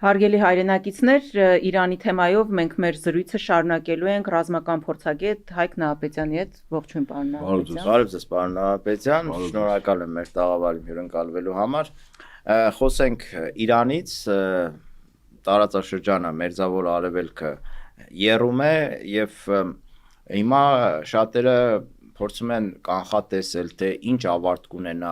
Հարգելի հայրենակիցներ, Իրանի թեմայով մենք մեր զրույցը շարունակելու ենք ռազմական փորձագետ Հայկ Նահապետյանի հետ։ Ողջույն, պարոն Նահապետյան։ Բարև ձեզ, պարոն Նահապետյան, շնորհակալ եմ մեր տաղավարին հյուրընկալվելու համար։ Խոսենք Իրանից, տարածաշրջանը Մերձավոր Արևելքը եռում է եւ հիմա շատերը փորձում են կանխատեսել, թե ինչ ավարտ կունենա,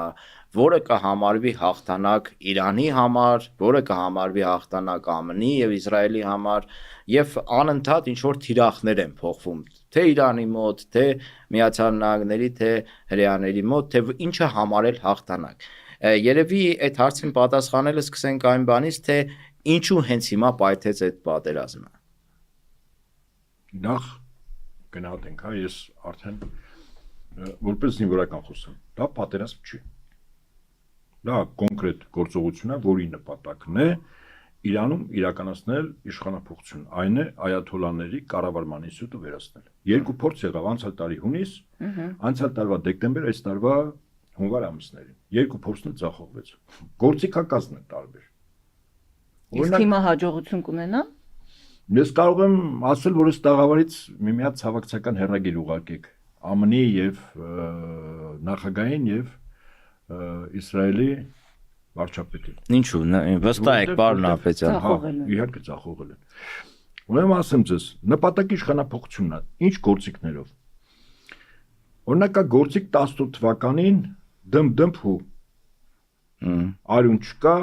որը կհամարվի հաղթանակ Իրանի համար, որը կհամարվի հաղթանակ ԱՄՆ-ի եւ Իսրայելի համար եւ անընդհատ ինչ որ թիրախներ են փոխվում, թե Իրանի մոտ, թե Միացյալ Նահանգների, թե հրեաների մոտ, թե ինչը համարել հաղթանակ։ Երևի այդ հարցին պատասխանելը սկսենք այն բանից, թե ինչու հենց հիմա պայթեց այդ պատերազմը։ Նախ գնահատենք, ես արդեն որպես զինվորական խոսեմ, դա պատերազմ չի։ Դա կոնկրետ գործողություն է, որի նպատակն է Իրանում իրականացնել իշխանափոխություն, այն է այաթոլլաների կառավարման ինստիտուտը վերացնել։ Երկու փորձ եղավ անցյալ տարի հունիս, անցյալ տարվա դեկտեմբեր, այս տարվա հունվար ամիսներին։ Երկու փորձն էլ ձախողվեց։ Գործիքակազմն է տարբեր։ Իսկ հիմա հաջողություն կունենա։ Ես կարող եմ ասել, որ այս տաղավարից միմիած հավաքական հեռագիր ուղարկեք ԱՄՆ-ի եւ նախագահային եւ Իսրայելի վարչապետին։ Ինչու՞, վստահ եք, պարոն Նահապետյան։ Իհարկե ձախողել են։ Ուրեմն ասեմ ձեզ, նպատակի իշխանափոխությունն է, ինչ գործիքներով։ Օրինակ գործիք 18 թվականին դմփու արյուն չկա,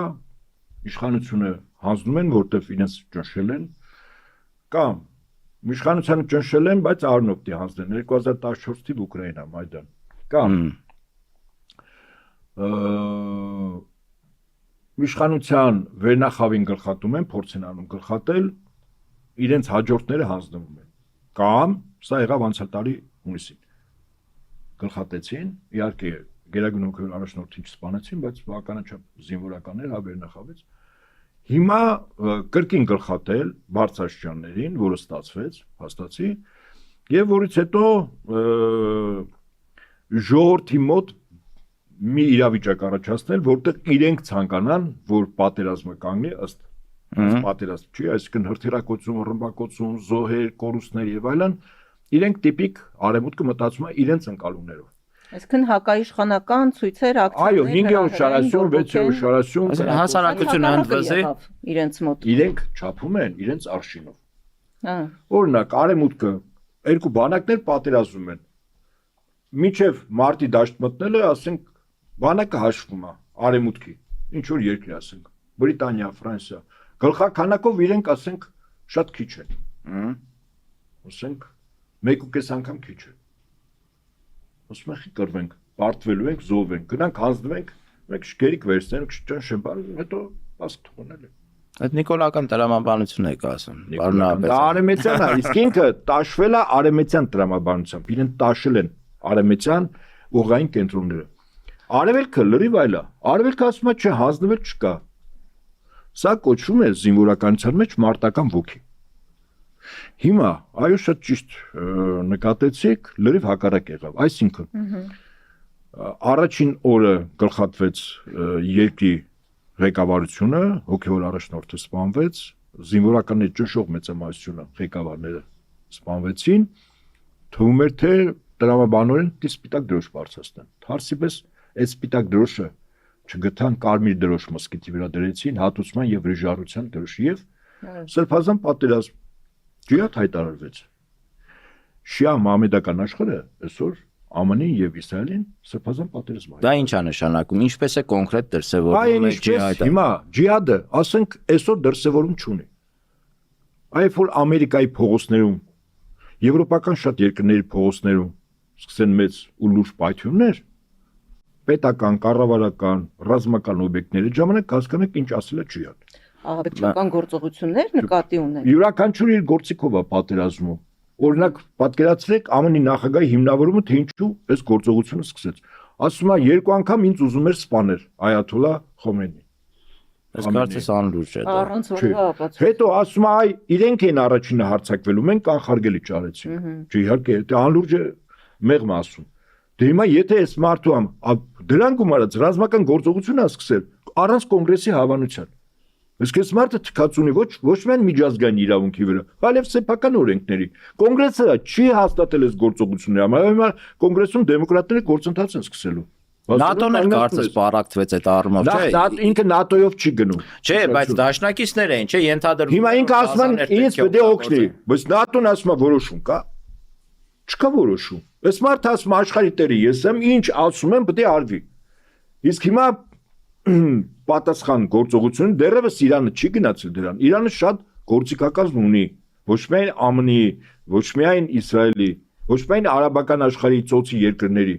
իշխանությունը հանձնում են, որտեվ իրենց ճնշել են, կամ իշխանությանը ճնշել են, բայց արյունով դի հանձնեն 2014 թիվ Ուկրաինա Մայդան, կամ իշխանության վերնախավին գլխատում են, փորձ են անում գլխատել, իրենց հաջորդները հանձնվում են, կամ սա եղավ անցյալ տարի հունիսին, գլխատեցին, իհարկե գերագույն հոգևոր առաջնորդին չսպանեցին, բայց բավականաչափ զինվորականներ վերնախավեց, հիմա կրկին գլխատել բարձրաստիճաններին, որը ստացվեց, հաստացի, եւ որից հետո ժողովրդի մոտ մի իրավիճակ առաջացնել, որտեղ իրենք ցանկանան, որ պատերազմը կանգնի ըստ պատերազմ չի, այսինքն հրթիռակոծում, ռմբակոծում, զոհեր, կորուստներ եւ այլն, իրենք տիպիկ արևմուտքը մտածում է իրենց ընկալումներով։ Այսինքն հակաիշխանական ցույցեր, ակցիաներ, այո, 5-րդ շարասյուն, 6-րդ շարասյուն, հասարակությունը ընդվզի իրենց մոտ։ Իրենք չափում են իրենց արշինով։ Օրինակ, արևմուտքը երկու բանակներ պատերազմում են։ Մինչև մարտի դաշտ մտնելը, ասենք, բանակը հաշվում է արևմուտքի, ինչ որ երկրի ասենք, Բրիտանիա, Ֆրանսիա, գլխականակով իրենք ասենք շատ քիչ են։ Ասենք 1.5 անգամ քիչ է։ Ասում ենք կրվենք, պարտվելու ենք, զոհվենք, գնանք հանձնվենք, մեկ շքերիկ վերցնենք, չճնշեն, հետո ասք թողնել է։ Այդ նիկոլական տրամաբանություն եք ասում, պարոն Նահապետյան։ Դա արևմտյան է, իսկ ինքը տաշվել է արևմտյան տրամաբանությամբ, իրեն տաշել են արևմտյան ուղղային կենտրոնները։ Արևելքը լրիվ այլ է, արևելքը ասում է չէ, հանձնվել չկա։ Սա կոչվում է զինվորականության մեջ մարտական ոգի։ Հիմա, այո, շատ ճիշտ նկատեցիք, լրիվ հակառակ եղավ, այսինքն առաջին օրը գլխատվեց երկրի ղեկավարությունը, հոգևոր առաջնորդը սպանվեց, զինվորականների ճնշող մեծամասնությունը ղեկավարները սպանվեցին, թվում էր թե տրամաբանորեն սպիտակ դրոշ բարձրացնեն։ Թարսիպես այդ սպիտակ դրոշը չգտան, կարմիր դրոշ մսկիթի վրա դրեցին, հատուցման եւ ռեժարության դրոշ եւ սրբազան պատերազմ ջիհադ հայտարարվեց։ Շիա մահմեդական աշխարհը այսօր ԱՄՆ-ին եւ Իսրայելին սրբազան պատերազմ է։ Դա ինչ է նշանակում, ինչպես է կոնկրետ դրսևորվում է ջիհադը։ Հիմա ջիհադը, ասենք, այսօր դրսևորում չունի։ Այլ որ Ամերիկայի փողոցներում, եվրոպական շատ երկրների փողոցներում սկսեն մեծ ու լուրջ պայթյուններ, պետական, կառավարական, ռազմական օբյեկտների ժամանակ հասկանանք ինչ ասել է ջիհադ։ Ահաբեկչական գործողություններ նկատի ունեն։ Յուրաքանչյուր իր գործիքով է պատերազմում։ Օրինակ, պատկերացրեք ԱՄՆ-ի նախագահի հիմնավորումը, թե ինչու այս գործողությունը սկսեց։ Ասում է, երկու անգամ ինձ ուզում էր սպանել այաթոլլա Խոմեյնին։ Այս կարծես անլուրջ է դա։ Առանց որևէ ապացույցի։ Հետո ասում է, այ իրենք են առաջինը հարձակվելու, մենք կանխարգելի ճարեցինք։ Չէ, իհարկե, դա անլուրջ է, մեղմ ասում։ Դե հիմա եթե այս մարդու դրան գումարած ռազմական գործողությունը սկսել առանց կոնգրեսի հավանության։ Իսկ այս մարդը թքած ունի ոչ միայն միջազգային իրավունքի վրա, այլև սեփական օրենքների։ Կոնգրեսը չի հաստատել այս գործողությունները, համար կոնգրեսում դեմոկրատները գործընթաց են սկսելու։ ՆԱՏՕ-ն էլ կարծես պարակտվեց այդ առումով, չէ։ Ինքը ՆԱՏՕ-ով չի գնում։ Չէ, բայց դաշնակիցներ էին, չէ, ենթադրվում։ Հիմա ինքը ասում են, ինձ պետք է օգնի, բայց ՆԱՏՕ-ն ասում է որոշում կա։ Չկա որոշում։ Այս մարդը ասում աշխարհի տերը ես եմ, ինչ ասում եմ պետք է արվի։ Իսկ հիմա պատասխան գործողությունը դեռևս Իրանը չի գնացել դրան։ Իրանը շատ գործիքակազմ ունի, ոչ միայն ԱՄՆ-ի, ոչ միայն Իսրայելի, ոչ միայն արաբական աշխարհի ծոցի երկրների,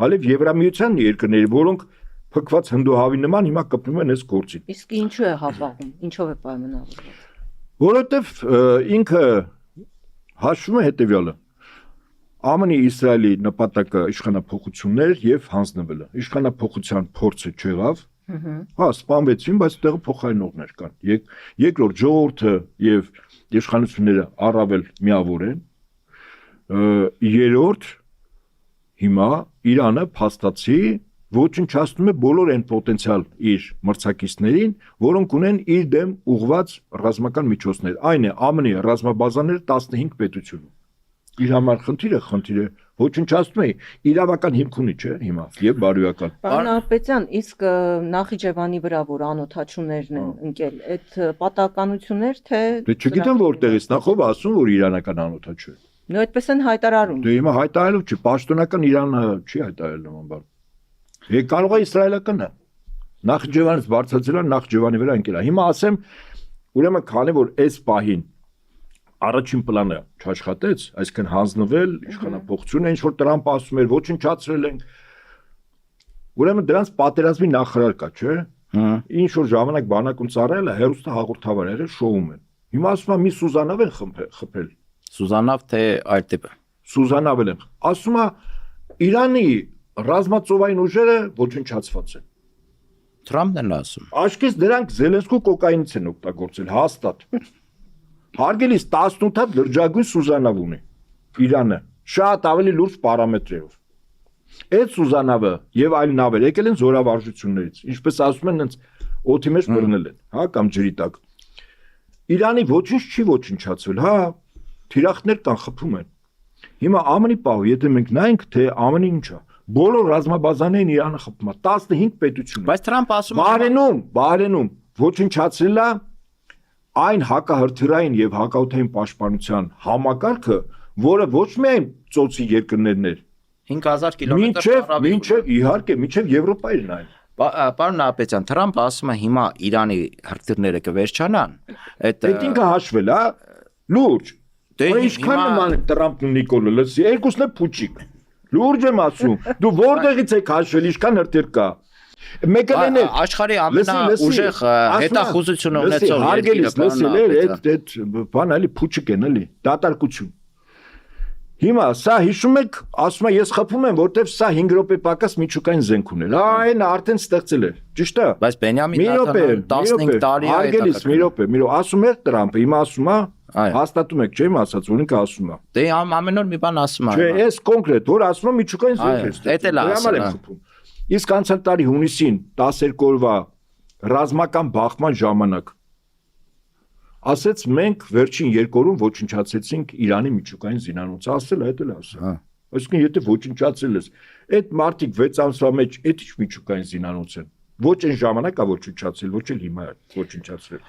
այլև Եվրամիության երկրների, որոնք փքված հնդուհավի նման հիմա կպնում են այս գործին։ Իսկ ինչու է հապաղում, ինչով է պայմանավորված։ Որովհետև ինքը հաշվում է հետևյալը. ԱՄՆ-ի Իսրայելի նպատակը իշխանափոխություններ եւ հանձնվելը։ Իշխանափոխության փորձը չեղավ։ Հա, սպանվեցին, բայց տեղը փոխարինողներ կան։ Երկրորդ ժողովուրդը եւ իշխանությունները առավել միավոր են։ Երրորդ հիմա Իրանը փաստացի ոչնչացնում է բոլոր այն պոտենցիալ իր մրցակիցներին, որոնք ունեն իր դեմ ուղղված ռազմական միջոցներ։ Այն է ԱՄՆ-ի ռազմաբազաները 15 պետությունում։ Իր համար խնդիրը ոչնչացնում է իրավական հիմք ունի, չէ՞, հիմա եւ բարոյական։ Պարոն Ահապետյան, իսկ Նախիջևանի վրա որ անօթաչուներն են ընկել, այդ պատահականություններ թե Դե չգիտեմ որտեղից, նախով ասում որ իրանական անօթաչու է։ նույն այդպես են հայտարարում։ Դե հիմա հայտարարելով չի, պաշտոնական Իրանը չի հայտարարել նման բան։ Կարող է իսրայելականն է։ Նախիջևանից բարձրացել է Նախիջևանի վրա ընկել է։ Հիմա ասեմ, ուրեմն քանի որ այս պահին առաջին պլանը չաշխատեց, այսինքն հանձնվել, իշխանափոխությունը, ինչ որ Տրամպը ասում էր, ոչնչացրել են։ Ուրեմն դրանց պատերազմի նախարար կա, չէ՞։ Ինչ որ ժամանակ բանակում ծառայել է, հերոստա հաղորդավար եղել, շոում են։ Հիմա ասում է մի Սուզանավ են խփել։ Սուզանավ թե այդ տիպը։ Սուզանավ են։ Ասում է Իրանի ռազմածովային ուժերը ոչնչացված են։ Թրամփն էլ ասում։ Աշկես դրանք Զելենսկու կոկայինից են օգտագործել, հաստատ։ Հարգելիս 18 հատ լրջագույն Սուզանավ ունի Իրանը, շատ ավելի լուրջ պարամետրերով։ Այդ Սուզանավը եւ այլ նավեր եկել են զորավարժություններից, ինչպես ասում են, հենց օդի մեջ բռնել են, հա, կամ ջրի տակ։ Իրանի ոչինչ չի ոչնչացվել, հա, թիրախներ կան խփում են։ Հիմա ԱՄՆ-ի պահ, եթե մենք նայենք, թե ԱՄՆ-ը ինչ է, բոլոր ռազմաբազաներն Իրանը խփում է, 15 պետություն։ Բայց Թրամփը ասում է Բարենում ոչնչացրել է այն հակահրթիռային եւ հակաօդային պաշտպանության համակարգը, որը ոչ միայն ծոցի երկրներն էր, 5000 կիլոմետր մինչև Եվրոպայինն այն։ Պարոն Ահապետյան, Թրամփը ասում է հիմա Իրանի հրթիռները կվերջանան։ Այդ ինքը հաշվել, հա, լուրջ։ Դե ինչքան նման է Տրամփն ու Նիկոլը, լսի, երկուսն է փուչիկ։ Լուրջ եմ ասում։ Դու որտեղից եք հաշվել, ինչքան հրթիռ կա։ Մեկը լենել աշխարհի ամենաուժեղ հետախուզությունը ունեցող երկիրը, այդ բան էլի փուչիկ են էլի, դատարկություն։ Հիմա սա հիշում եք, ասում եմ ես խփում եմ, որտեվ սա 5 րոպե պակաս միջուկային զենք ուներ։ Այն արդեն ստեղծել էր, ճիշտ է։ Բայց Բենյամին Նեթանյահուն 15 տարի է Արգելիս, մի րոպե, ասում էր Տրամփը, հիմա ասում է, հաստատում եք, չէ՞ իմ ասած, որ ինքը ասում է։ Դե ամեն օր մի բան ասում է։ Չէ, այս կոնկրետ, որ ասում է միջուկային զենք է ստեղծել։ Դա էլ է ասում։ Իսկ անցյալ տարի հունիսին 12 օրվա ռազմական բախման ժամանակ ասեց մենք վերջին 2 օրում ոչնչացեցինք Իրանի միջուկային զինանոցը, ասել այդ էլ ասա։ Այսինքն եթե ոչնչացել ես, այդ մարտիկ 6 ամսվա մեջ այդ ինչ միջուկային զինանոց են։ Ոչ այն ժամանակա ոչնչացել, ոչ էլ հիմա ոչնչացրել։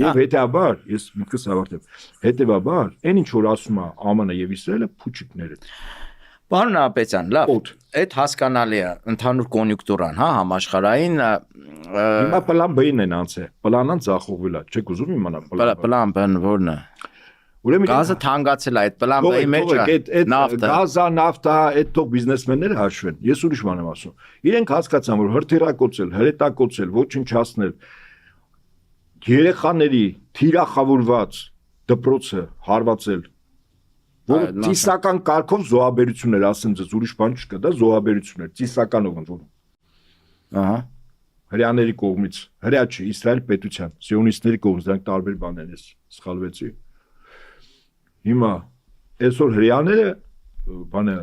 Եվ հետեւաբար, ես միտքս ավարտեմ, հետեւաբար, այն ինչ որ ասում է ԱՄՆ-ը եւ Իսրայելը փուչիկներ են։ Պարոն Ահապետյան, լավ, այդ հասկանալի է, ընդհանուր կոնյուկտուրան, հա, համաշխարհային հիմա պլան B-ն են անցել, պլանն ձախողվել է, չեք ուզում իմանալ պլան B-ն որն է։ Ուրեմն գազը թանկացել է, այդ պլան B-ի մեջ է, նավթը։ Գազա, նավթա, այդ թող բիզնեսմենները հաշվեն։ Ես ուրիշ բան եմ ասում։ Իրենք հասկացան, որ հրթիռակոծել, հրետակոծել, ոչնչացնել երեխաների թիրախավորված դպրոցը հարվածել որ ծիսական կարգով զոհաբերություններ, ասեմ ձեզ, ուրիշ բան չկա, դա զոհաբերություններ, ծիսականով են որում։ Ահա։ Հրեաների կողմից, հրեա չի, Իսրայել պետության, սիոնիստների կողմից, դրանք տարբեր բաներ են, սխալվեցի։ Հիմա այսօր հրեաները, բանը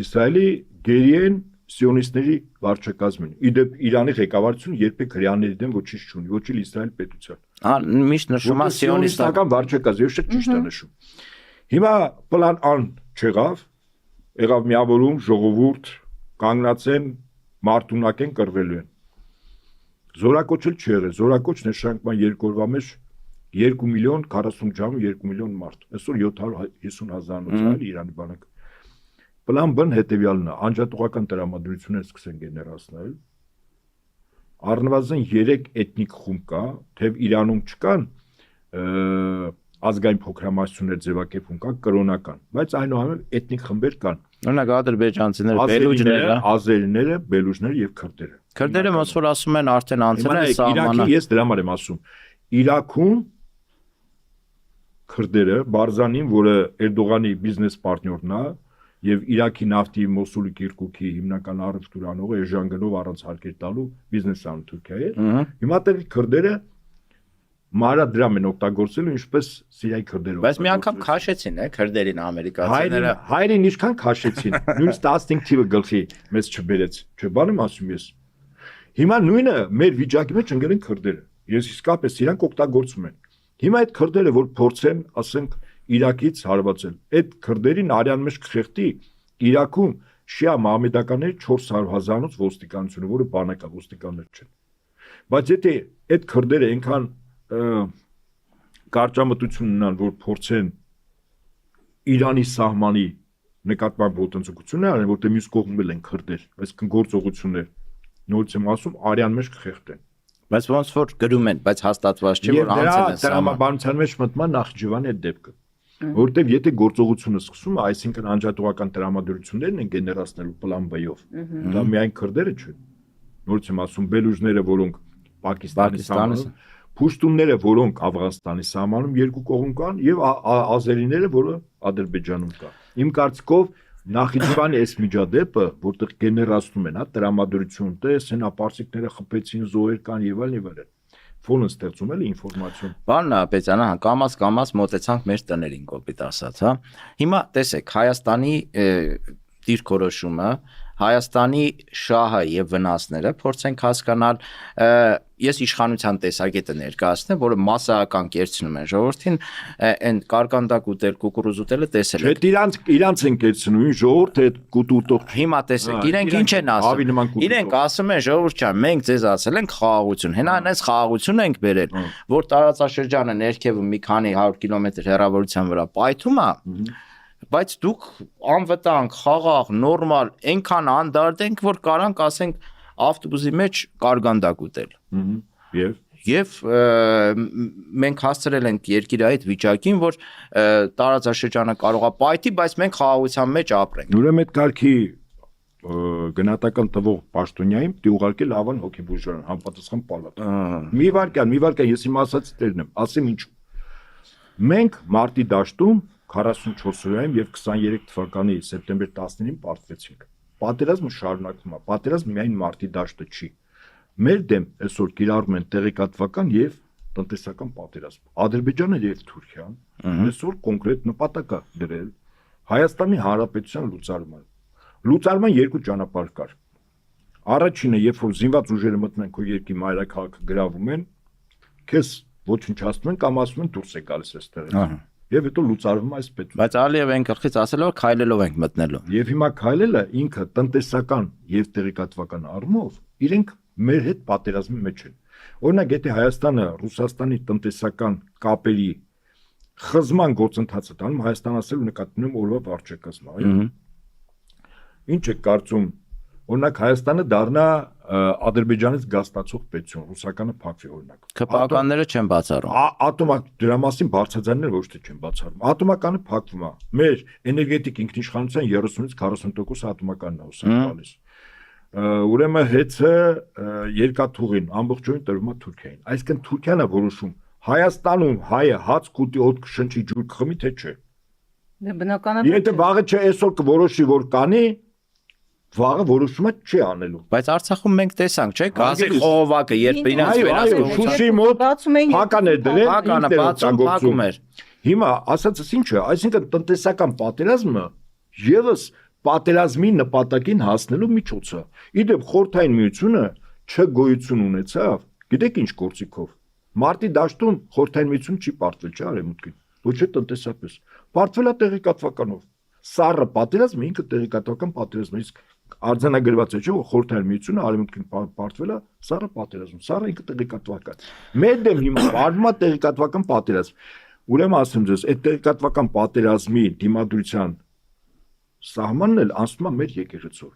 Իսրայելի գերի են սիոնիստների վարչակազմին։ Իդեպ Իրանի ղեկավարությունը երբեք հрьяաների դեմ ոչինչ չունի, ոչ էլ Իսրայել պետության։ Միշտ նշում է սիոնիստական վարչակազմ, ես շատ ճիշտ եմ նշում։ Հիմա պլան Ան չեղավ, եղավ միավորում, ժողովուրդ, կանգնած են, մարտունակ են, կռվելու են։ Զորակոչ էլ չի եղել, զորակոչ նշանակման երկու օրվա մեջ 2 միլիոն 40 ժամ 2 միլիոն մարդ։ Այսօր 750,000 Իրանի բանակ։ Պլան B-ն հետևյալն է, անջատողական տրամադրություններ սկսեն գեներացնել։ Առնվազն 3 էթնիկ խումբ կա, թեև Իրանում չկան ազգային փոքրամասնություններ ձևակերպում կան կրոնական, բայց այնուամենայնիվ էթնիկ խմբեր կան։ Օրինակ ադրբեջանցիները, բելուջները, ազերիները, բելուջները եւ քրդերը։ Քրդերը ոնց որ ասում են արդեն անցել են սահմանը։ Իրաքի ես դրա համար եմ ասում։ Իրաքում քրդերը Բարզանին, որը Էրդողանի բիզնես պարտներն է, եւ Իրաքի նավթի Մոսուլի Կիրկուկի հիմնական առևտուրանողը Էժանգնով առանց հարկեր տալու բիզնես անում Թուրքիայի։ Հիմա դեռ քրդերը մարադրամ են օգտագործելու ինչպես Սիրիայի քրդերը։ Բայց մի անգամ քաշեցին, քրդերին ամերիկացիները։ Հայերին ինչքան քաշեցին, նույնիսկ 15 թիվը գլխի մեզ չբերեց։ Չէ, բան եմ ասում ես։ Հիմա նույնը մեր վիճակի մեջ ընկել են քրդերը։ Ես իսկապես իրանք օգտագործում են։ Հիմա այդ քրդերը որ փորձեն, ասենք Իրաքից հարվածել, այդ քրդերին արյան մեջ կխեղտի Իրաքում շիա մահմեդականների 400,000-ից ոստիկանությունը, որը բանակա ոստիկաններ չեն։ Բայց եթե այդ քրդերը այնքան կարճամտություն ունեն, որ փորձեն Իրանի սահմանի նկատմամբ ոտնձգություններ անեն, որտեղ մյուս կողմում են քրդեր, այսինքն գործողություններ, նորից եմ ասում, արյան մեջ կխեղտեն։ Բայց ոնց որ գրում են, բայց հաստատված չէ, որ անցել են սահմանը։ Տրամաբանության մեջ մտման Նախիջևանի այդ դեպքը։ Որտեւ եթե գործողությունը սկսում է, այսինքն անջատողական տրամադրություններն են գեներացնելու պլան B-ով։ Դա միայն քրդերը չեն։ Նորից եմ ասում, բելուջները, որոնք Պակիստանի սահմանում, փուշտունները, որոնք Աֆղանստանի սահմանում երկու կողմ կան, եւ ազերիները, որը Ադրբեջանում կա։ Իմ կարծիքով Նախիջևանի այս միջադեպը, որտեղ գեներացնում են, հա, տրամադրություն, տես, հենապարսիկները խփեցին, զոհեր կան եւ այլն։ Ֆոնը ստեղծում էլ ինֆորմացիոն։ Պարոն Նահապետյան, հա, կամաց մոտեցանք մեր տներին կոպիտ ասած, հա։ Հիմա տեսեք, Հայաստանի դիրքորոշումը, Հայաստանի շահը եւ վնասները փորձենք հասկանալ, ես իշխանության տեսակետը ներկայացնեմ, որը massական կերցնում են ժողովրդին, այն կարկանդակ ուտել, կուկուրուզ ուտելը տեսել եք։ Չէ, իրանց են կերցնում, ժողովուրդը այդ կուտուտող։ Հիմա տեսեք, իրենք ինչ են ասում։ Իրենք ասում են, ժողովուրդ ջան, մենք ձեզ ասել ենք խաղաղություն։ Հենա այս խաղաղություն ենք բերել, որ տարածաշրջանը ներքևում մի քանի 100 կիլոմետր հեռավորության վրա պայթում է։ Բայց դուք անվտանգ, խաղաղ, նորմալ, այնքան անդարդ ենք, որ կարանք ասենք ավտոբուսի մեջ կարգանդակ ուտել։ Եվ մենք հասցրել ենք երկիրը այդ վիճակին, որ տարածաշրջանը կարող է պայթի, բայց մենք խաղաղության մեջ ապրենք։ Ուրեմն այդ կարգի գնահատական տվող պաշտոնյային դի ուղարկել Ավան հոգեբուժարան, համապատասխան պալատ։ Մի վարքյան, ես իմ ասած դերն եմ, ասեմ ինչու։ Մենք մարտի դաշտում 44 օրյայում եւ 23 թվականի սեպտեմբեր 19-ին պարտվեցինք։ Պատերազմը շարունակվում է, պատերազմը միայն մարտի դաշտը չի։ Մեր դեմ այսօր կիրառում են տեղեկատվական եւ տնտեսական պատերազմ։ Ադրբեջանը եւ Թուրքիան այսօր կոնկրետ նպատակ է դրել Հայաստանի Հանրապետության լուծարման։ Լուծարման երկու ճանապարհ կար։ Առաջինը, երբ որ զինված ուժերը մտնեն քո երկրի մայրաքաղաքը գրավում են, քեզ ոչնչացնում են կամ ասում են դուրս է գալիս այստեղից։ Եվ հետո լուծարվում այս պետք։ Բայց Ալիև այն գլխից ասել որ քայլելով ենք մտնելու։ Եվ հիմա քայլելը ինքը տնտեսական եւ տեղեկատվական առումով իրենք մեր հետ պատերազմի մեջ են։ Օրինակ, եթե Հայաստանը Ռուսաստանի տնտեսական կապերի խզման գործընթացը տանում, Հայաստան ասել նկատի ունեմ օրվա վարչակազմը, այո։ Ինչ է կարծում, օրինակ Հայաստանը դառնա Ադրբեջանից գազ ստացող պետություն, ռուսականը փակվի օրինակ։ ՔՊԱ-ականները չեն բացառում։ Ատոմակ դրա մասին բարձրաձայնները ոչ թե չեն բացառում։ Ատոմականը փակվում է։ Մեր էներգետիկ ինքնիշխանության 30-ից 40% ատոմականն է ուսանք տալիս։ Ուրեմն հեծը երկաթուղին ամբողջովին տրվում է Թուրքիային։ Այսինքն Թուրքիան է որոշում Հայաստանում հայը հաց կուտի օդ կշնչի ջուր կխմի թե չէ։ Դե բնականաբար։ Եթե վաղը չէ այսօր կորոշի որ կանի, վաղը որոշումը չի անելու։ Բայց Արցախում մենք տեսանք, չէ՞, գազի խողովակը երբ իրանց վերահսկողության Շուշի մոտ փական է դրել, փականը բացում փակում էր։ Հիմա ասածս ինչ է, այսինքն տնտեսական պատերազմը եւս պատերազմի նպատակին հասնելու միջոցը։ Իդեպ խորհրդային միությունը չգոյություն ունեցավ, գիտեք ինչ գործիքով։ Մարտի դաշտում խորհրդային միությունը չի պարտվել, չէ՞ արևմուտքին։ Ոչ թե տնտեսապես։ Պարտվել է տեղեկատվականով։ Սառը պատերազմը ինքը տեղեկատվական պատերազմ է, իսկ արձանագրված է, չէ՞ որ խորհրդային միությունը արևմուտքին պարտվել է սառը պատերազմ, սառը ինքը տեղեկատվական։ Մեր դեմ հիմա արվում է տեղեկատվական պատերազմ։ Ուրեմն ասեմ ձեզ, այդ տեղեկատվական պատերազմի դիմադրության սահմանն էլ անցնում է մեր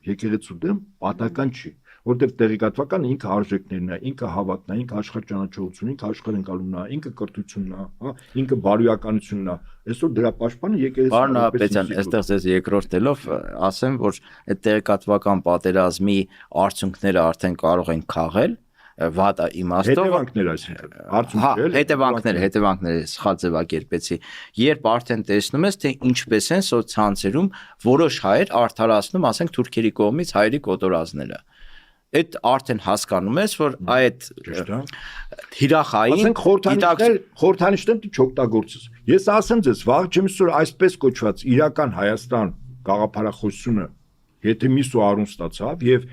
եկեղեցու դեմ պատական չի, որտեղ տեղեկատվականը ինքը արժեքներն է, ինքը հավատն է, ինքը աշխարհճանաչողությունն է, ինքը աշխարհընկալումն է, ինքը կրթությունն է, հա, ինքը բարոյականությունն է։ Այսօր դրա պաշտպանը եկեղեցին։ Պարոն Ապետյան, այստեղ ձեզ երկրորդելով ասեմ, որ այդ տեղեկատվական պատերազմի արդյունքները արդեն կարող են քաղել վատ իմաստով հետևանքներ, այսինքն հետևանքները սխալ ձևակերպեցի, երբ արդեն տեսնում ես, թե ինչպես են սոցցանցերում որոշ հայեր արդարացնում, ասենք թուրքերի կողմից հայերի կոտորածները։ Այդ արդեն հասկանում ես, որ այդ հիրախային ասենք խորհրդանիշներն չօգտագործես։ Ես ասեմ ձեզ, վաղ չմիսօր այսպես կոչված իրական Հայաստան գաղափարախոսությունը, եթե միսու առուն ստացավ եւ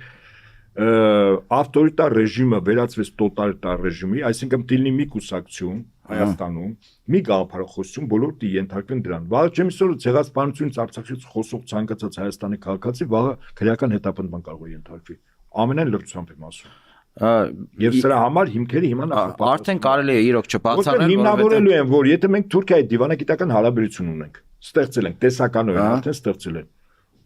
ավտորիտար ռեժիմը վերածվեց տոտալիտար ռեժիմի, այսինքն դիլնի մի կուսակցություն Հայաստանում, մի գաղափարախոսություն բոլորը դիենթարկվեն դրան։ Վաղ չմիսօր ցեղասպանությունից Արցախից խոսող ցանկացած Հայաստանի քաղաքացի վաղը քրեական հետապնդման կարող է ենթարկվի։ Ամենայն լրջությամբ եմ ասում։ Եվ սրա համար հիմքերը հիմա արդեն կարելի է իրոք չբացառել, հիմնավորելու են, որ եթե մենք Թուրքիայի դիվանագիտական հարաբերություն ունենք, ստեղծել ենք, տեսականորեն արդեն ստեղծել են,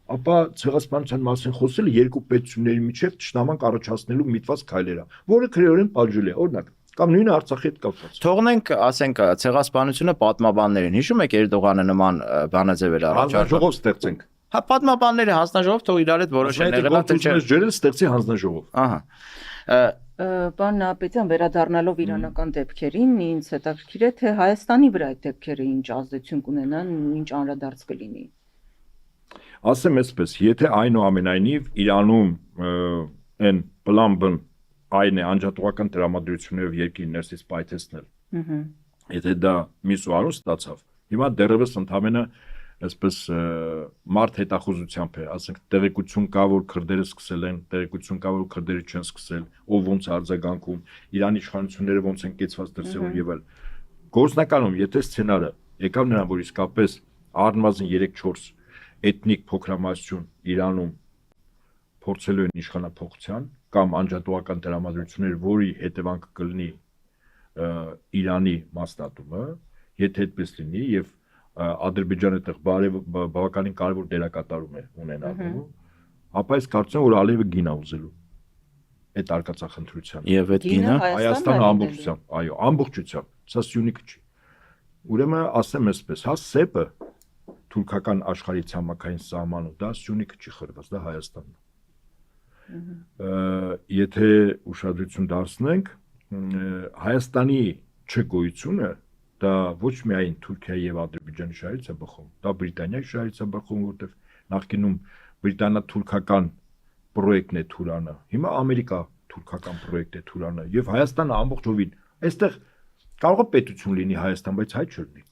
ապա ցեղասպանության մասին խոսելը երկու պետությունների միջև ճշտամանք առաջացնելու միտված քայլեր է, որը քրեորեն պատժել է, օրինակ, կամ նույնը Արցախի հետ կապված։ Թողնենք, ասենք, ցեղասպանությունը պատմաբաններին, հիշում եք Էրդողանը նման բանաձևեր առաջարկել։ Հանձնաժողով ստեղծենք։ Հա, պատմաբանները հանձնաժողով թող իրար հետ որոշեն եղել թե չէ։ Ջերել ստեղծի հանձնաժողով։ Ահա։ Պարոն Ապետյան, վերադառնալով իրանական դեպքերին, ինձ հետաքրքիր է, թե Հայաստանի վրա այդ դեպքերը ինչ ազդեցություն կունենան, ինչ անդրադարձ կլինի։ Ասեմ այսպես, եթե այնուամենայնիվ Իրանում այն պլան այն է անջատողական տրամադրություններով երկրի ներսից պայթեցնել։ Եթե դա միսու առուն ստացավ, հիմա դեռևս ընդամենը այսպես մարդ հետախուզությամբ է, ասենք տեղեկություն կա, որ քրդերը սկսել են, տեղեկություն կա, որ քրդերը չեն սկսել, ով ոնց արձագանքում, Իրանի իշխանությունները ոնց են կեցված դրսևոր եւ այլ։ Գործնականում, եթե սցենարը եկավ նրան, որ իսկապես առնվազն 3-4 էթնիկ փոքրամասնություն Իրանում փորձելու են իշխանափոխության կամ անջատողական տրամադրություններ, որի հետևանքը կլինի Իրանի մասնատումը, եթե այդպես լինի եւ Ադրբեջանը այդտեղ բավականին կարևոր դերակատարում է ունենալու, ապա ես կարծում եմ, որ Ալիևը գին է ուզելու այդ արկածախնդրության։ Եվ այդ գինը Հայաստանը ամբողջությամբ, այո, ամբողջությամբ, սա Սյունիքը չի։ Ուրեմն ասեմ այսպես, հա սեպը թուրքական աշխարհի ցամաքային սահմանը դա Սյունիքը չի խրված, դա Հայաստանն է։ Եթե ուշադրություն դարձնենք, Հայաստանի չգոյությունը դա ոչ միայն Թուրքիայի եւ Ադրբեջանի շահերից է բխում, դա Բրիտանիայի շահերից է բխում, որտեղ նախկինում բրիտանա-թուրքական պրոյեկտն է Թուրանը, հիմա Ամերիկա-թուրքական պրոյեկտ է Թուրանը եւ Հայաստանը ամբողջովին, այստեղ կարող է պետություն լինի Հայաստան, բայց հայ չլինի։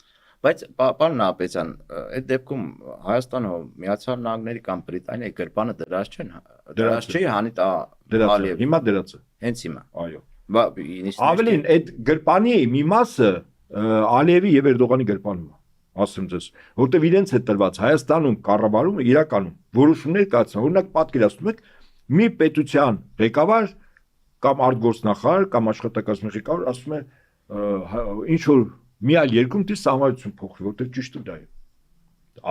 Բայց պարոն Ապետյան, այդ դեպքում Հայաստանը Միացյալ Նահանգների կամ Բրիտանիայի գրպանը դրած չեն, դրած չի Հանիտ Ալիև։ Հիմա դրած է։ Հենց հիմա։ Այո։ Ավելին այդ գրպանի մի մասը Ալիևի եւ Էրդողանի գրպանում է, ասեմ ձեզ, որտեւ իրենց հետ տրված Հայաստանում կառավարումը իրականում որոշումներ կայացնում, օրինակ պատկերացնում եք մի պետության ղեկավար կամ արտգործնախարար կամ աշխատակազմի ղեկավար ասում է ինչ որ մի այլ երկրում դի սահմանություն փոխվի, որտեղ ճիշտ է դա է։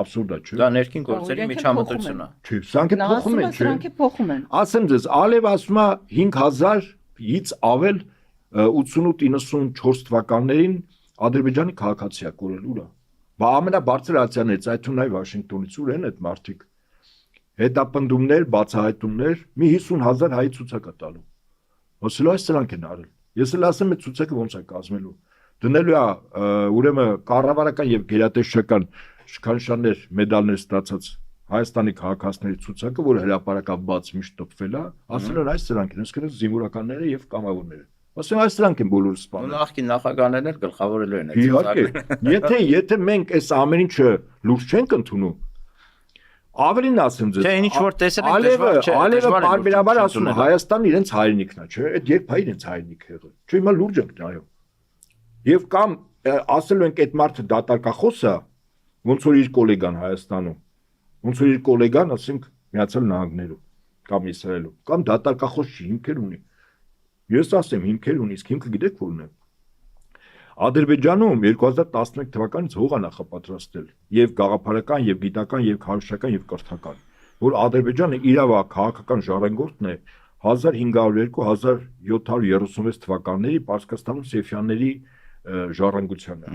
Աբսուրդ է, չէ՞։ Դա ներքին գործերի միջամտություն է։ Չէ, սրանք փոխում են, չէ։ Սրանք փոխում են։ Ասեմ ձեզ, Ալիևը ասում է 5000-ից ավել 88-94 թվականներին Ադրբեջանի քաղաքացի է կորել ուրա։ Բա ամենաբարձր ացիաներից այդ ունայ Վաշինգտոնից ուր են այդ մարդիկ։ Հետապնդումներ, բացահայտումներ, մի 50000 հայ ցուցակ է տալու։ Ոսելով այս սրանք են արել։ Ես էլ ասեմ այդ ցուցակը ոնց է կազմելու։ Դնելու է ուրեմն կառավարական եւ գերատեսչական շքանշաններ, մեդալներ ստացած Հայաստանի քաղաքացիների ցուցակը, որ հրապարակաբաց միշտ տպվել է, ասել են այս սրանք են, այսինքն զինվորականները եւ կամավորները։ Ասում այս սրանք են բոլորը սպանում։ Նախկին նախագահներն էլ գլխավորելու են այդ ցուցակը։ Եթե մենք այս ամեն ինչը լուրջ չենք ընդունում, Ավելին ասեմ ձեզ։ Չէ, ինչ որ տեսել եք, Ալևը, դժվար չէ, Ալևը դժվար է բարբերաբար լուրջ ասում է, ընդունել։ Հայաստանն իրենց հայրենիքն է, չէ՞։ Այդ երբ է իրենց հայրենիք եղել։ Չէ, հիմա լուրջ ենք նայում։ Եվ կամ ասելու ենք այդ մարդը դատարկախոս է, ոնց որ իր գոլեգան Հայաստանում, ոնց որ իր գոլեգան, ասենք, Միացյալ Նահանգներում կամ Իսրայելում, կամ դատարկախոս չի, հիմքեր ունի։ Ես ասեմ, հիմքեր ունի, իսկ հիմքը գիտեք որն է։ Ադրբեջանում 2011 թվականից հող է նախապատրաստել եւ գաղափարական եւ գիտական եւ քարոզչական եւ կրթական, որ Ադրբեջանը իրավա քաղաքական ժառանգորդն է 1502-1736 թվականների Պարսկաստանում Սեֆյանների ժառանգությանը։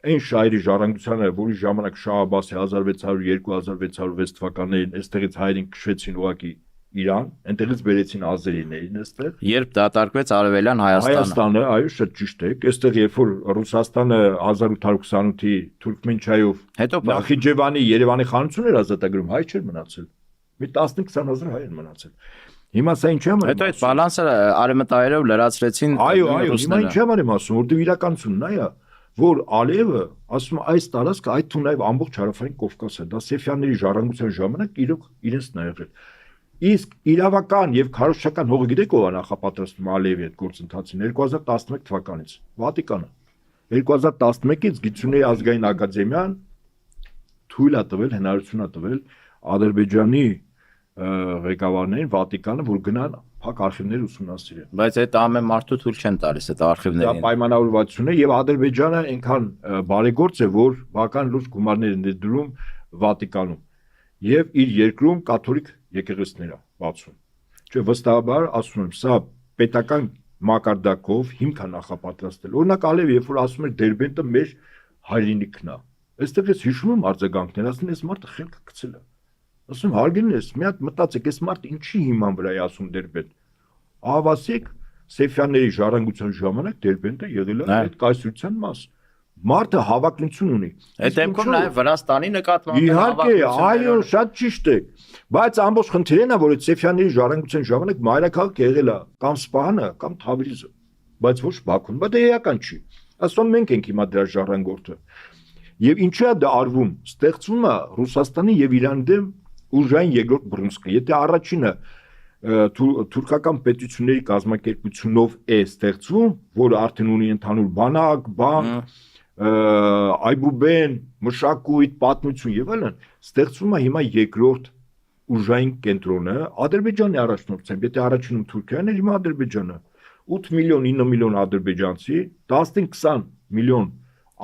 Այն շահերի ժառանգությանը, որի ժամանակ Շահ Աբբասի 1600-2606 թվականներին այստեղից հայերին քշեցին ուղակի Իրան, այնտեղից բերեցին ազերիներին այստեղ։ Երբ դատարկվեց Արևելյան Հայաստանը, այո, շատ ճիշտ է։ Այստեղ երբ որ Ռուսաստանը 1828-ի Թուրքմենչայով հետո Նախիջևանի Երևանի խանություն էր ազատագրում, հայ չէր մնացել։ Մի 15-20 հազար հայ են մնացել։ Հիմա սա ինչ եմ հետո այդ բալանսը արևմտայերով լրացրեցին։ Այո, հիմա ինչ եմ ասում, որտեղ իրականությունն է, որ Ալիևը ասում է այս տարածքը այդ թունայով ամբողջ հարավային Կովկասը, դա Սեֆյանների ժառանգության ժամանակ իրոք իրենց նա եղել։ Իսկ իրավական եւ քարոզչական հողը գիտեք ով է նախապատրաստում Ալիևի այդ գործընթացին 2011 թվականից Վատիկանը 2011-ից Գիտությունների ազգային ակադեմիան թույլ է տվել հնարավորություն է տվել Ադրբեջանի ղեկավարներին Վատիկանը որ գնան փակ արխիվներ ուսումնասիրեն բայց այդ ամեն մարդու թույլ չեն տալիս այդ դա արխիվներին պայմանավորվածություն է եւ Ադրբեջանը այնքան բարեգործ է որ բական լուրջ գումարներ են դրում Վատիկանում եւ իր երկրում կաթոլիկ եկեղեցիներ է բացում։ Չէ, վստահաբար ասում եմ, սա պետական մակարդակով հիմք է նախապատրաստել։ Օրինակ Ալիևը երբ որ ասում էր Դերբենտը մեր հայրենիքն է, այստեղ ես հիշում եմ արձագանքներ, ասում այս մարդը խելքը գցել է։ Ասում հարգելիներս, մի հատ մտածեք, այս մարդը ինչի հիման վրա է ասում Դերբենտ։ Ահավասիկ Սեֆյանների ժառանգության ժամանակ Դերբենտը եղել է այդ կայսրության մաս։ Մարդը հավակնություն ունի։ այդ դեպքում նաև Վրաստանի նկատմամբ Իհարկե, այո, շատ ճիշտ է։ Բայց ամբողջ խնդիրն է, որ այդ Սեֆյանների ժառանգության ժամանակ մայրաքաղաք եղել է կամ Սպահանը կամ Թավրիզը, բայց ոչ Բաքուն, բայց դա էական չի։ Ասում մենք ենք հիմա դրա ժառանգորդը։ Եվ ինչու է դա արվում։ Ստեղծվում է Ռուսաստանի եւ Իրանի դեմ ուժային երկրորդ բռունցքը։ Եթե առաջինը թուրքական պետությունների կազմակերպությունով է ստեղծվում, որը արդեն ունի ընդհանուր բանակ, բանկ այբուբեն, մշակույթ, պատմություն եւ այլն, ստեղծվում է հիմա երկրորդ ուժային կենտրոնը Ադրբեջանի առաջնորդությամբ, եթե առաջինում Թուրքիան էր, հիմա Ադրբեջանը 8 միլիոն 9 միլիոն ադրբեջանցի, 15-20 միլիոն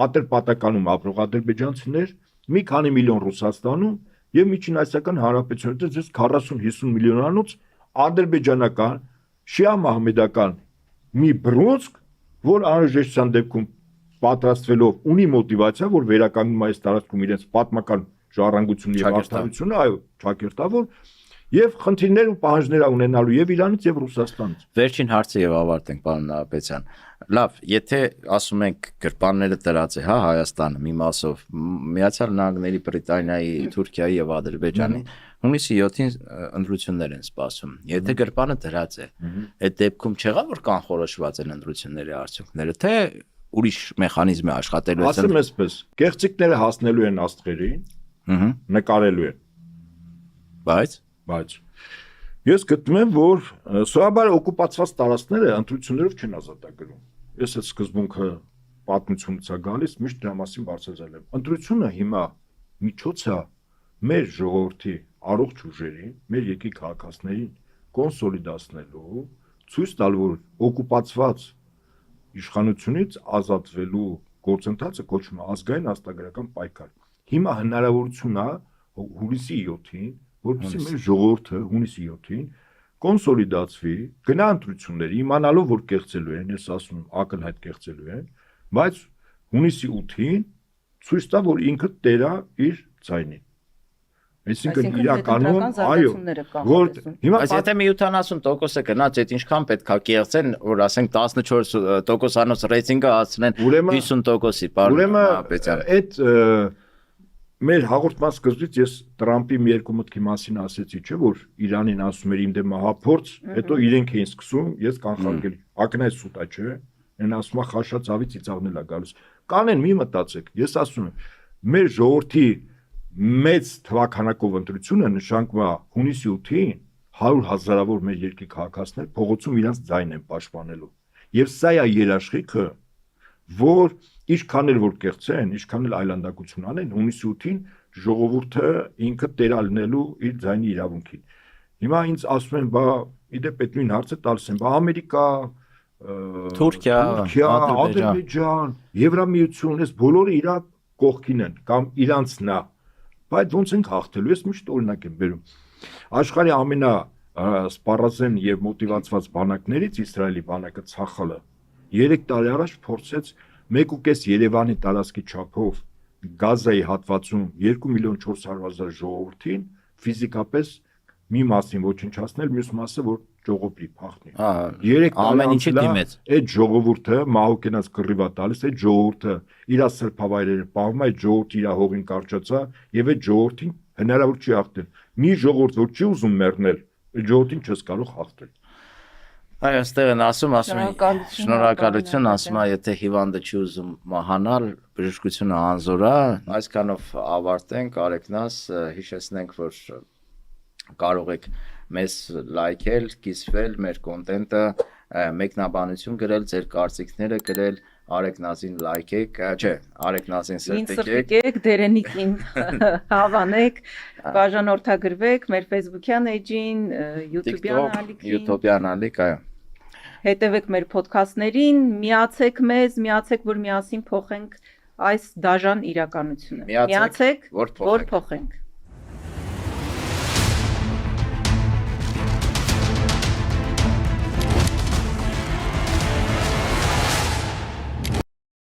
Ատրպատականում ապրող ադրբեջանցիներ, մի քանի միլիոն Ռուսաստանում եւ Միջինասիական Հանրապետությունում, դες 40-50 միլիոնանոց ադրբեջանական շիա մահմեդական մի բռունցք, որ անհրաժեշտության դեպքում պատրաստվելով ունի մոտիվացիա, որ վերականգնում այս տարածքում իրենց պատմական ժառանգությունը եւ արդարությունը, այո, ճակերտավոր եւ խնդիրներ ու պահանջներ ունենալու եւ Իրանից եւ Ռուսաստանից։ Վերջին հարցը եւ ավարտենք, պարոն Նահապետյան։ Լավ, եթե ասում ենք գրպանները դրած է, հա, Հայաստանը մի մասով, Միացյալ Նահանգների, Բրիտանիայի, Թուրքիայի եւ Ադրբեջանի հունիսի 7-ին ընտրություններ են սպասում։ Եթե գրպանը դրած է, այդ դեպքում չեղա որ կանխորոշված են ընտրությունների արդյունքները, թե ուրիշ մեխանիզմ է աշխատելու Ասեմ այսպես, գեղցիկները հասնելու են աստղերին, նկարելու են։ Բայց ես գտնում եմ, որ սովորաբար օկուպացված տարածքները ընտրություններով չեն ազատագրում։ Ես այդ սկզբունքը պատմությունից է գալիս, միշտ դրա մասին բարձրացել եմ։ Ընտրությունը հիմա միջոց է մեր ժողովրդի առողջ ուժերին, մեր երկրի քաղաքացիներին կոնսոլիդացնելու, ցույց տալ, որ օկուպացված իշխանությունից ազատվելու գործընթացը կոչվում է ազգային աստղագրական պայքար։ Հիմա հնարավորություն է հունիսի 7-ին, որպեսզի մեր ժողովուրդը հունիսի 7-ին կոնսոլիդացվի, գնա ընտրությունների, իմանալով որ կեղծելու են, ես ասում եմ, ակնհայտ կեղծելու են, բայց հունիսի 8-ին ցույց տա, որ ինքը տեր է իր ձայնին։ Այսինքն իրականում, այո, որ հիմա բայց եթե մի 70%-ը գնաց, այդ ինչքան պետք է կեղծեն, որ ասենք 14%-անոց ռեյտինգը հասցնեն 50%-ի, պարոն Նահապետյան։ Այդ մեր հաղորդման սկզբից ես Տրամպի մի երկու մտքի մասին ասեցի, չէ՞ որ Իրանին ասում էր իմ դեմ հափորձ, հետո իրենք էին սկսում, ես կանխարգել։ Ակնհայտ սուտ է, չէ՞։ Այն ասում է խաշած ավի ծիծաղնել է գալիս։ Կանեն մի մտածեք, ես ասում եմ, մեր ժողովրդի մեծ թվականակով ընտրությունը նշանակում է հունիսի 8-ին 100,000-ավոր մեր երկրի քաղաքացիներ փողոցում իրենց ձայնն են պաշտպանելու։ Եվ սա է երաշխիքը, որ ինչքան էլ որ կեղծեն, ինչքան էլ այլանդակություն անեն, հունիսի 8-ին ժողովուրդը ինքը տերալնելու իր ձայնի իրավունքին։ Հիմա ինձ ասում են, բա իդեպ այդ նույն հարցը տալիս են, բա Ամերիկա, Թուրքիա, Ադրբեջան, Եվրամիություն, այս բոլորը իր կողքին են կամ իրանցն է։ Բայց ոնց ենք հաղթելու, ես միշտ օրինակ եմ բերում։ Աշխարհի ամենա սպառազեն եւ մոտիվացված բանակներից Իսրայելի բանակը Ցախալը 3 տարի առաջ փորձեց 1.5 Երևանի տարածքի չափով Գազայի հատվածում 2,400,000 ժողովրդին ֆիզիկապես մի մասին ոչնչացնել, մյուս մասը որ ճողոպի փախնի։ 3 ամեն ինչի դիմեց։ Այդ ժողովուրդը մահուկենաց կռիվա տալիս, այդ ժողովուրդը իր սրբավայրերը պահում, այդ ժողովուրդը իր հողին կարճացա եւ այդ ժողովրդին հնարավոր չի հաղթել։ Մի ժողովուրդ որ չի ուզում մեռնել, այդ ժողովրդին չես կարող հաղթել։ Այո, այստեղ են ասում շնորհակալություն, ասում է, եթե հիվանդը չի ուզում մահանալ, բժշկությունը անզոր է, այսքանով ավարտենք, Արեգնաս, հիշեցնենք, որ կարող եք մեզ լայքել, կիսվել մեր կոնտենտը, մեկնաբանություն գրել, ձեր կարծիքները գրել, Արեգնասին լայքեք, չէ, Արեգնասին սրտիկեք, Դերենիկին հավանեք, բաժանորդագրվեք մեր Facebook-յան էջին, YouTube-յան ալիք, այո։ Հետևեք մեր ոդքասթներին, միացեք մեզ, միացեք, որ միասին փոխենք այս դաժան իրականությունը։ Միացեք, որ փոխենք։